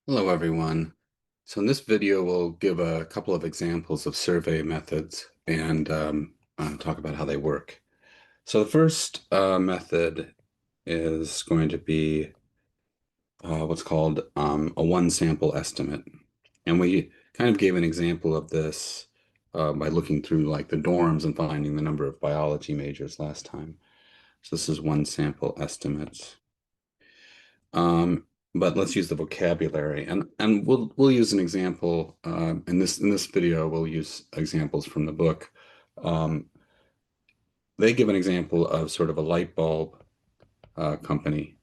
Hello, everyone. So in this video, we'll give a couple of examples of survey methods and talk about how they work. So the first method is going to be what's called a one sample estimate. And we kind of gave an example of this by looking through like the dorms and finding the number of biology majors last time. So this is one sample estimate. Um, but let's use the vocabulary, and we'll use an example in this video. We'll use examples from the book. Um, they give an example of sort of a light bulb company,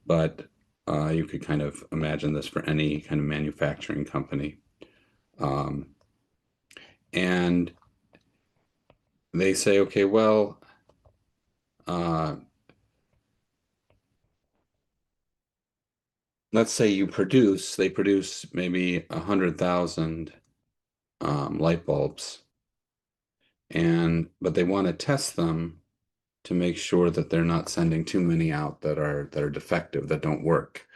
but you could kind of imagine this for any kind of manufacturing company. Um, and they say, okay, well, uh, let's say they produce maybe 100,000 light bulbs, but they want to test them to make sure that they're not sending too many out that are defective, that don't work.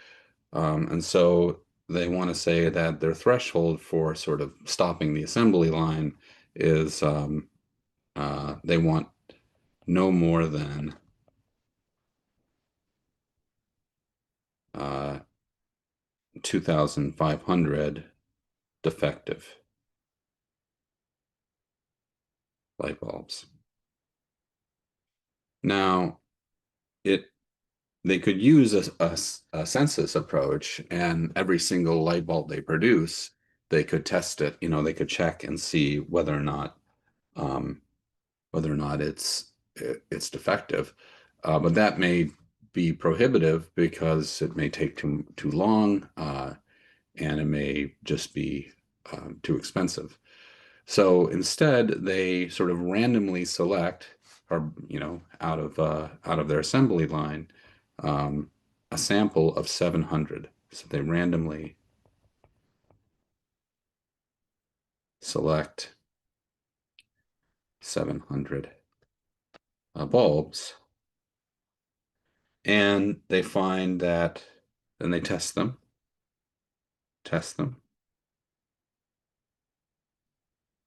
And so they want to say that their threshold for sort of stopping the assembly line is they want no more than 2,500 defective light bulbs. Now, it they could use a census approach, and every single light bulb they produce, they could test it. They could check and see um, whether or not it's defective. But that may be prohibitive because it may take too long, and it may just be too expensive. So instead, they sort of randomly select, or out of their assembly line, um, a sample of 700. So they randomly select 700 bulbs, and they find that, then they test them,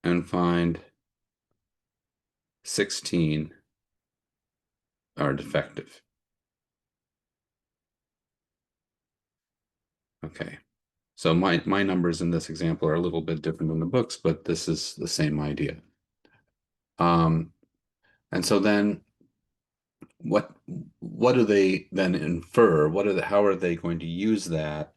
and find 16 are defective. Okay. So my numbers in this example are a little bit different than the books, but this is the same idea. Um, and so then what what do they then infer? How are they going to use that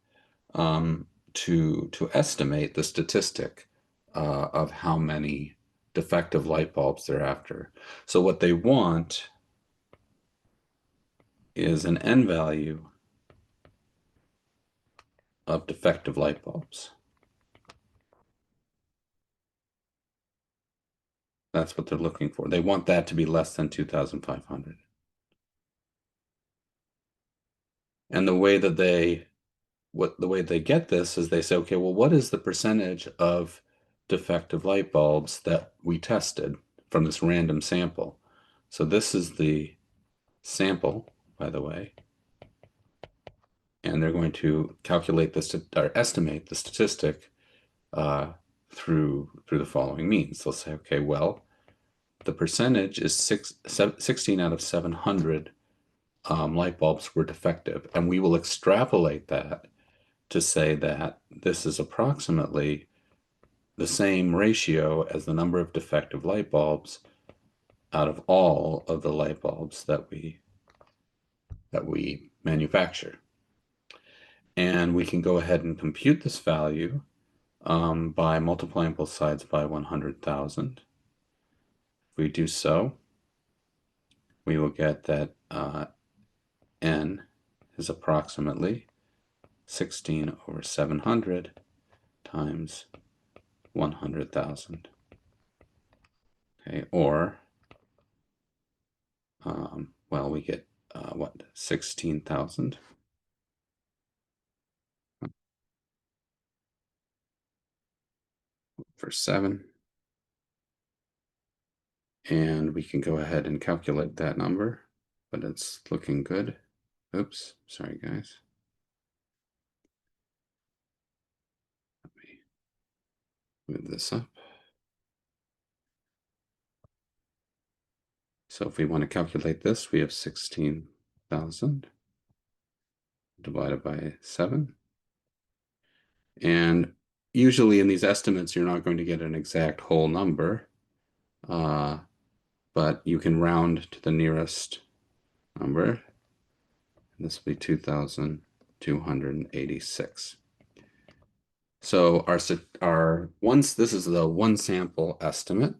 to estimate the statistic of how many defective light bulbs they're after? So what they want is an n value of defective light bulbs. That's what they're looking for. They want that to be less than 2,500. And the way they get this is they say, okay, well, what is the percentage of defective light bulbs that we tested from this random sample? So this is the sample, by the way, and they're going to calculate this or estimate the statistic uh, through the following means. They'll say, okay, well, the percentage is 16 out of 700 light bulbs were defective, and we will extrapolate that to say that this is approximately the same ratio as the number of defective light bulbs out of all of the light bulbs that we manufacture. And we can go ahead and compute this value by multiplying both sides by 100,000. If we do so, we will get that n is approximately 16 over 700 times 100,000. Okay, or, well, we get what, 16,000 for 7. And we can go ahead and calculate that number, but it's looking good. Oops, sorry guys. move this up. So if we want to calculate this, we have 16,000 divided by 7. And usually in these estimates, you're not going to get an exact whole number, but you can round to the nearest number. And this will be 2,286. So this is the one sample estimate.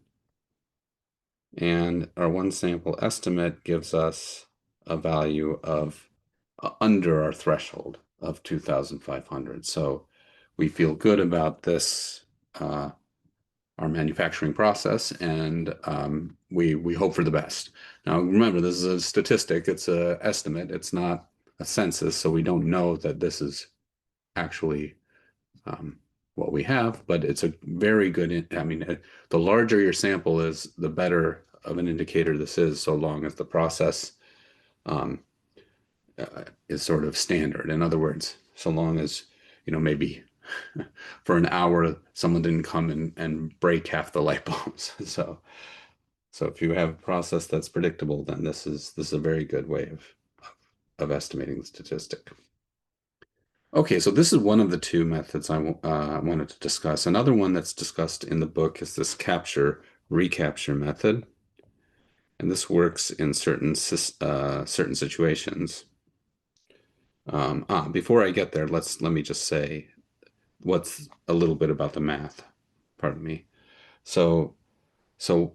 And our one sample estimate gives us a value of under our threshold of 2,500. So we feel good about this, our manufacturing process, and we hope for the best. Now, remember, this is a statistic. It's an estimate. It's not a census, so we don't know that this is actually what we have, but it's a very good, I mean, the larger your sample is, the better of an indicator this is, so long as the process is sort of standard. In other words, so long as, maybe for an hour, someone didn't come and break half the light bulbs. So if you have a process that's predictable, then this is a very good way of estimating the statistic. Okay, so this is one of the two methods I wanted to discuss. Another one that's discussed in the book is this capture-recapture method. And this works in certain situations. Before I get there, let me just say what's a little bit about the math. Pardon me. So the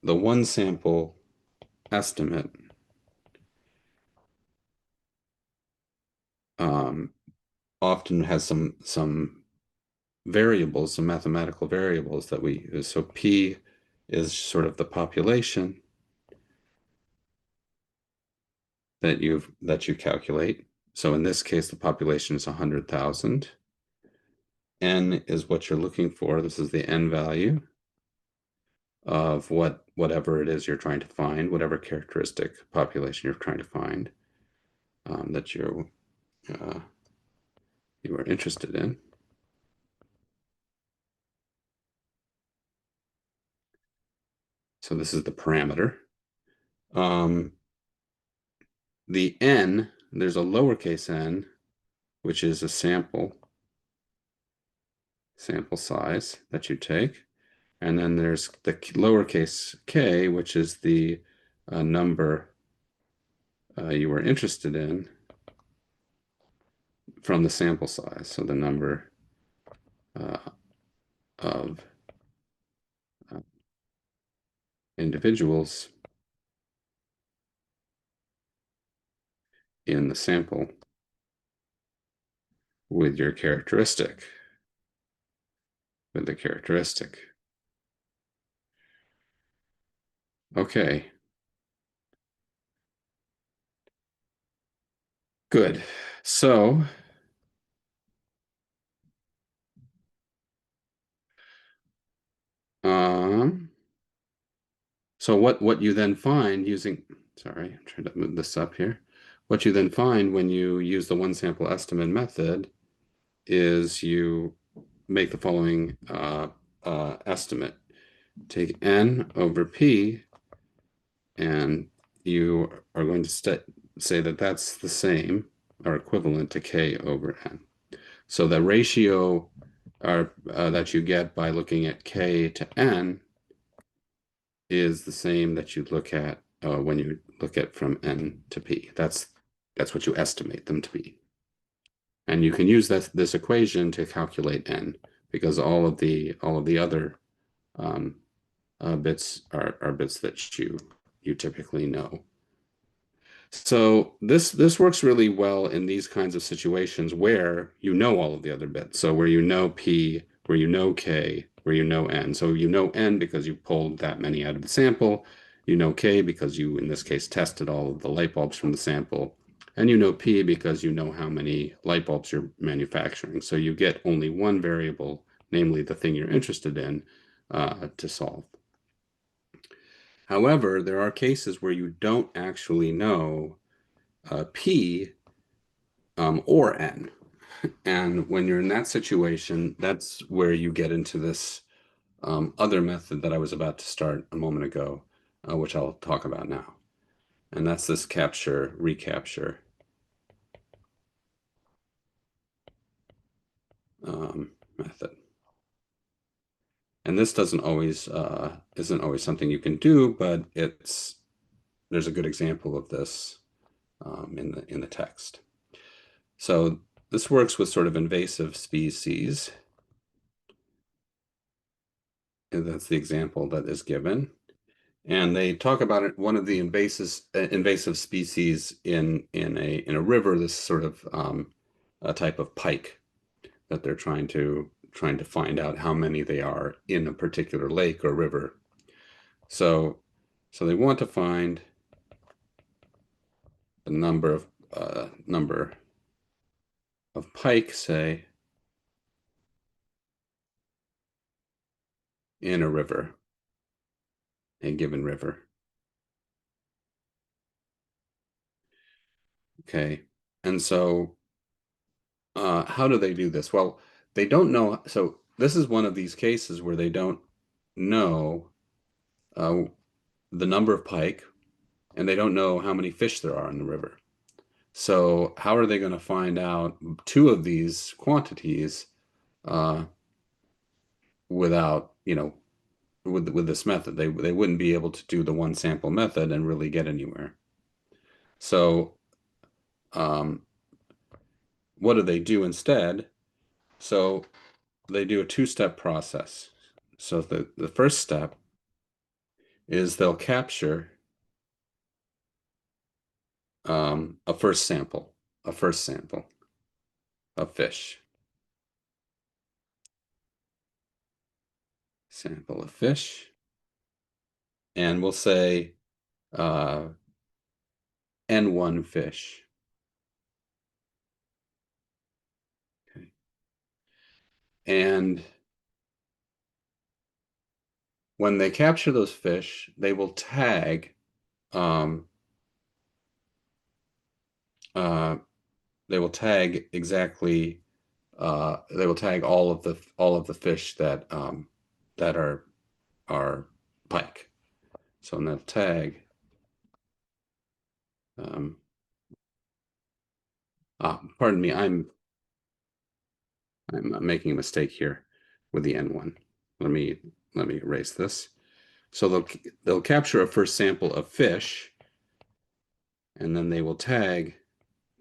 one sample estimate often has some variables, some mathematical variables that we use. So P is sort of the population that you calculate. So in this case, the population is 100,000. N is what you're looking for. This is the N value of whatever it is you're trying to find, whatever characteristic population you're trying to find that you are interested in. So this is the parameter. The N, there's a lowercase n, which is a sample size that you take. And then there's the lowercase k, which is the number you were interested in from the sample size. So the number of individuals in the sample with your characteristic, with the characteristic. Okay. Good. So what you then find using, sorry, I'm trying to move this up here. What you then find when you use the one sample estimate method is you make the following estimate. Take N over P, and you are going to say that that's the same or equivalent to K over N. So the ratio that you get by looking at K to N is the same that you look at when you look at from N to P. That's what you estimate them to be. And you can use this equation to calculate N, because all of the other bits are bits that you typically know. So this works really well in these kinds of situations where you know all of the other bits. So where you know P, where you know K, where you know N. So you know N because you pulled that many out of the sample. You know K because you, in this case, tested all of the light bulbs from the sample. And you know P because you know how many light bulbs you're manufacturing. So you get only one variable, namely the thing you're interested in, to solve. However, there are cases where you don't actually know P or N. And when you're in that situation, that's where you get into this other method that I was about to start a moment ago, which I'll talk about now. And that's this capture, recapture method. And this doesn't always isn't always something you can do, but there's a good example of this in the text. So this works with sort of invasive species. And that's the example that is given. And they talk about it, one of the invasive species in a river, this sort of a type of pike that they're trying to find out how many they are in a particular lake or river. So they want to find the number of pike, say, in a river, a given river. Okay, and so how do they do this? Well, they don't know. So this is one of these cases where they don't know uh, the number of pike, and they don't know how many fish there are in the river. So how are they going to find out two of these quantities uh, without, with this method? They wouldn't be able to do the one sample method and really get anywhere. So um, what do they do instead? So they do a two-step process. So the first step is they'll capture a first sample of fish. Sample of fish. And we'll say uh, N1 fish. Okay. And when they capture those fish, um, uh, they will tag exactly they will tag all of the fish that are pike. So in that tag, um, pardon me, I'm making a mistake here with the N1. Let me erase this. So they'll capture a first sample of fish, and then they will tag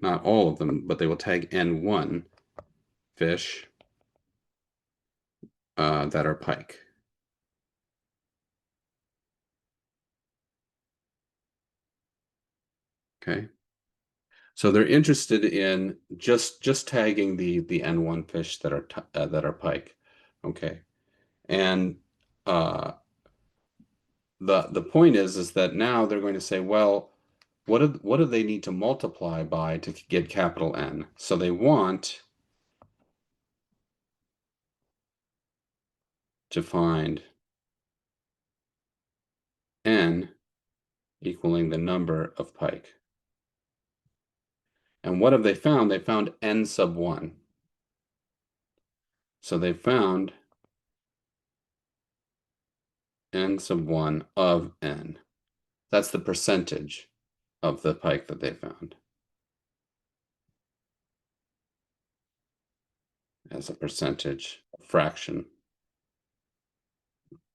not all of them, but they will tag N1 fish that are pike. Okay. So they're interested in just tagging the N1 fish that are pike. Okay. And uh, the point is that now they're going to say, well, what do they need to multiply by to get capital N? So they want to find N equaling the number of pike. And what have they found? They found N sub 1. So they found N sub 1 of N. That's the percentage of the pike that they found as a percentage fraction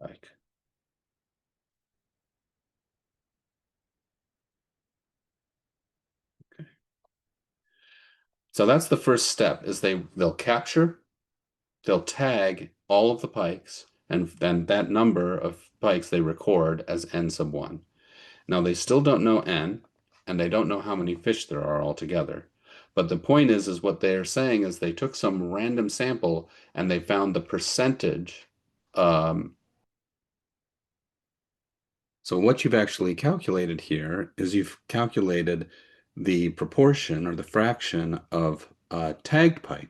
pike. Okay. So that's the first step is they'll tag all of the pikes, and then that number of pikes they record as N sub 1. Now they still don't know N, and they don't know how many fish there are altogether. But the point is what they're saying is they took some random sample and they found the percentage. Um, so what you've actually calculated here is you've calculated the proportion or the fraction of tagged pike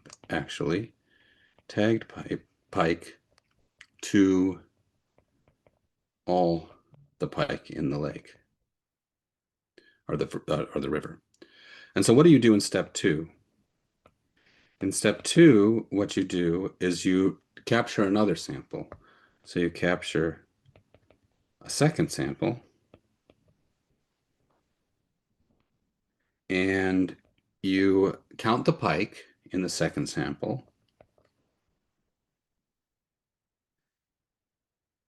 to all the pike in the lake or the river. And so what do you do in step 2? In step 2, what you do is you capture another sample. So you capture a second sample, and you count the pike in the second sample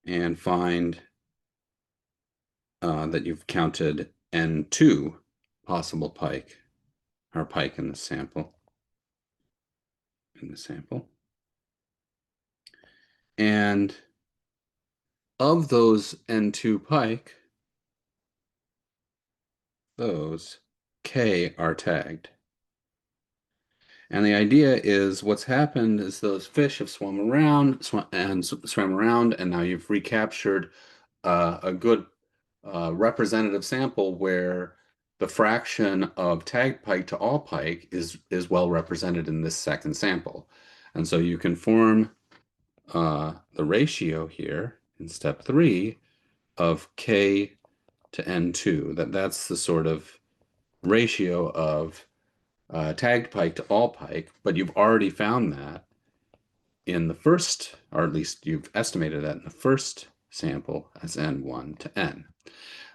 and find that you've counted N2 possible pike in the sample. And of those N2 pike, those K are tagged. And the idea is what's happened is those fish have swum around, and now you've recaptured a good representative sample where the fraction of tagged pike to all pike is well represented in this second sample. And so you can form the ratio here in step 3 of K to N2. That's the sort of ratio of tagged pike to all pike, but you've already found that in the first, or at least you've estimated that in the first sample as N1 to N.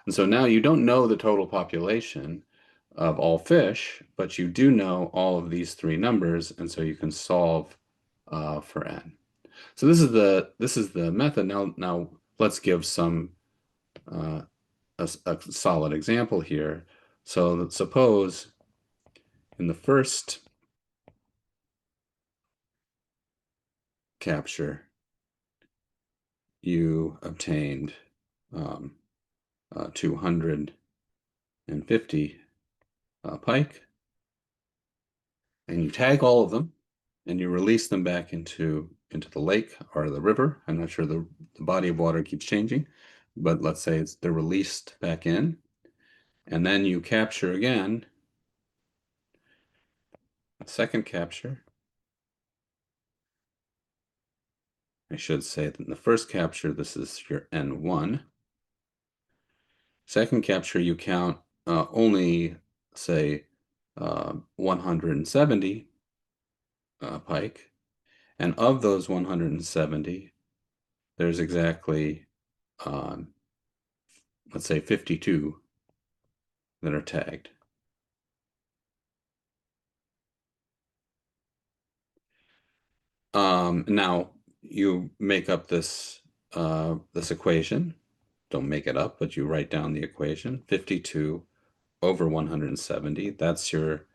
And so now you don't know the total population of all fish, but you do know all of these 3 numbers, and so you can solve for N. So this is the method. Now let's give some a solid example here. So suppose in the first capture, you obtained 250 pike, and you tag all of them, and you release them back into the lake or the river. I'm not sure the body of water keeps changing, but let's say they're released back in, and then you capture again, a second capture. I should say that in the first capture, this is your N1. Second capture, you count only, say, 170 pike. And of those 170, there's exactly, let's say, 52 that are tagged. Now, you make up this equation. Don't make it up, but you write down the equation. 52 over 170, that's your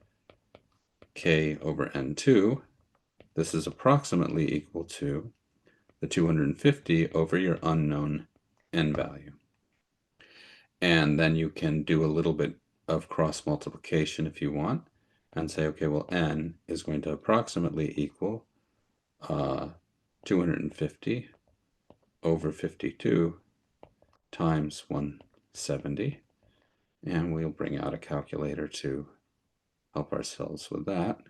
K over N2. This is approximately equal to the 250 over your unknown N value. And then you can do a little bit of cross multiplication if you want and say, okay, well, N is going to approximately equal 250 over 52 times 170. And we'll bring out a calculator to help ourselves with that.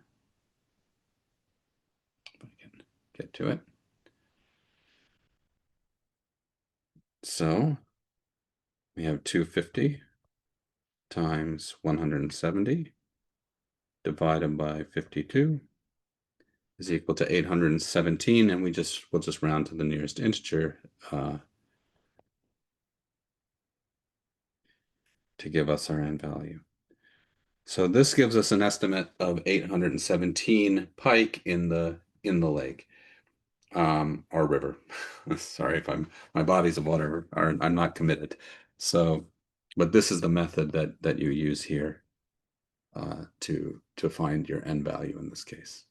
If I can get to it. So we have 250 times 170 divided by 52 is equal to 817, and we'll just round to the nearest integer to give us our N value. So this gives us an estimate of 817 pike in the lake or river. Sorry if my bodies of water I'm not committed. So, but this is the method that you use here to find your N value in this case.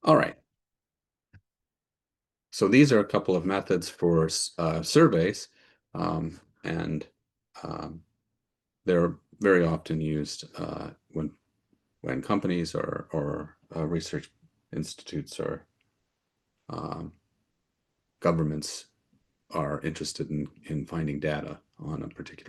All right. So these are a couple of methods for surveys, and they're very often used when companies or research institutes or governments are interested in finding data on a particular